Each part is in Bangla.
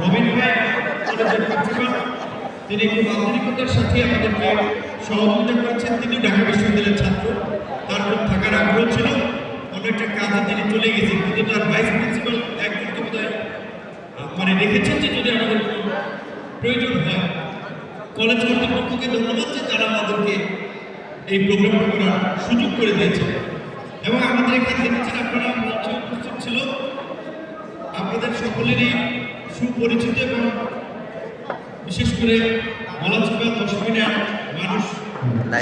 রবিন ভাই কলেজের প্রিন্সিপাল, তিনি খুব আন্তরিকতার সাথে আমাদেরকে সহযোগিতা করেছেন। তিনি ঢাকা বিশ্ববিদ্যালয়ের ছাত্র, তার খুব থাকার আগ্রহ ছিল, অনেকটা কাজে তিনি চলে গেছেন, কিন্তু তার ভাইস প্রিন্সিপাল একজনকে বোধহয় মানে রেখেছেন যে যদি আমাদের কোনো প্রয়োজন হয়। কলেজ কর্তৃপক্ষকে ধন্যবাদ যে তারা আমাদেরকে এই প্রোগ্রামটা করার সুযোগ করে দিয়েছে। এবং আমাদের এখানে দেখেছেন আপনারা মঞ্চে উপস্থিত ছিল আপনাদের সকলেরই সুপরিচিত এবং বিশেষ করে গলাচিপা 10 মিনিট মানুষ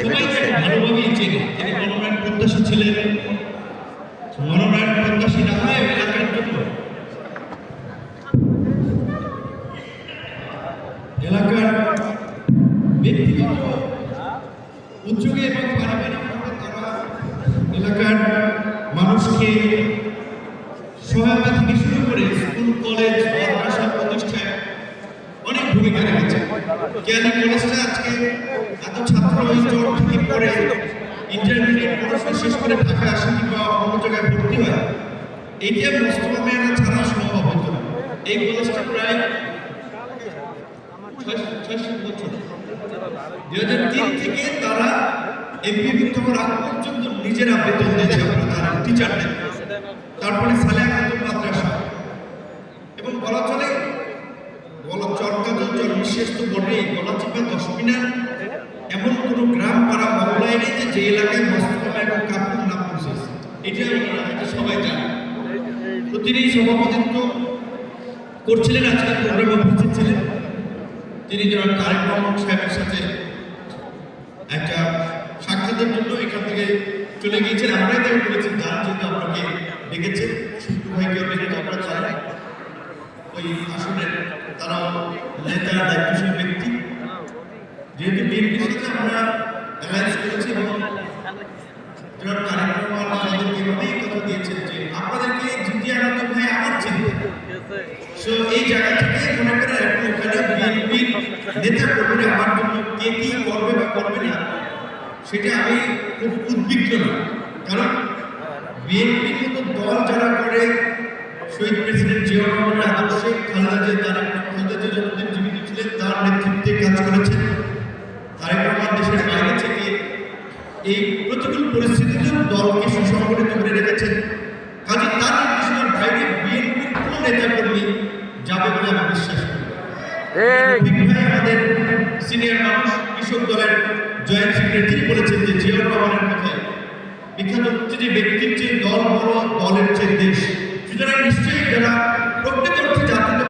সবাই ভালোভাবেই চেনে। তিনি মনোনয়ন প্রত্যাশী ছিলেন, মনোনয়ন প্রত্যাশী না হয় এলাকার জন্য এলাকার ব্যক্তিগত উদ্যোগে এবং পারিবারিকভাবে তারা এলাকার মানুষকে সহায়তা থেকে শুরু করে স্কুল, কলেজ, মাদ্রাসা প্রতিষ্ঠায় অনেক ভূমিকা রেখেছে। জ্ঞানী কলেজটা আজকে এত ছাত্র এই জট থেকে পড়ে ইন্টারমিডিয়েট পড়াশোনা শেষ করে ঢাকা আসে কিংবা অন্য জায়গায় ভর্তি হয়, এইটা মোস্তফা মেয়েরা ছাড়া সম্ভব হতো না। এই কলেজটা প্রায় 6 বছর 2003 থেকে তারা এমপিভুক্ত হওয়ার আগ পর্যন্ত নিজেরা বেতন দিয়েছে তারা টিচারদের। তারপরে সালেহা খাতুন মাদ্রাসা এবং বলা চলে চরকাজল বিশেষ তো বটেই, গলাচিপা 10 মিনিট এমন কোনো গ্রাম পাড়া মহল্লায় নেই যে এলাকায় মোস্তফা এবং কাপুর নাম পৌঁছেছে। এটা সবাই জানে। তো তিনি সভাপতিত্ব করছিলেন, আজকে প্রোগ্রামে উপস্থিত ছিলেন। তিনি জনাব তারেক রহমান সাহেবের সাথে একটা সাক্ষাতের জন্য এখান থেকে চলে গিয়েছেন। আমরাই তাকে বলেছি যার জন্য আপনাকে ডেকেছেন, শিল্পী ভাইকেও ডেকেছে। আমরা চাই ওই আসনের তারা নেতা দায়িত্বশীল ব্যক্তি, যেহেতু বিএনপির সাথে আমরা অ্যালায়েন্স করেছি এবং জনাব তারেক রহমান আমাদেরকে এভাবেই কথা দিয়েছেন যে আপনাদেরকে জিতিয়ে আনা তো ভাই আমার চিন্তা। সো এই জায়গা থেকে মনে করেন এখন ওখানে বিএনপির নেতা কর্মীরা আমার জন্য কে কি করবে বা করবে না সেটা আমি খুব উদ্বিগ্ন না। কারণ বিএনপির মতো দল যারা করে, শহীদ প্রেসিডেন্ট জিয়াউর রহমানের আদর্শে খালেদা যতদিন জীবিত ছিলেন তার নেতৃত্বে কাজ করেছেন। তারেক রহমান দেশের বাইরে থেকে এই প্রতিকূল পরিস্থিতিতে দলকে সুসংগঠিত করে রেখেছেন। কাজে তার নির্দেশনার বাইরে বিএনপির কোনো নেতা কর্মী যাবে বলে আমি বিশ্বাস করি। আমাদের সিনিয়র মানুষ, কৃষক দলের জয়েন্ট সেক্রেটারি বলেছেন যে জিয়াউর রহমানের কথায় বিখ্যাত হচ্ছে যে ব্যক্তির চেয়ে দল বড়, দলের চেয়ে দেশ। সুতরাং নিশ্চয়ই যারা প্রত্যেকের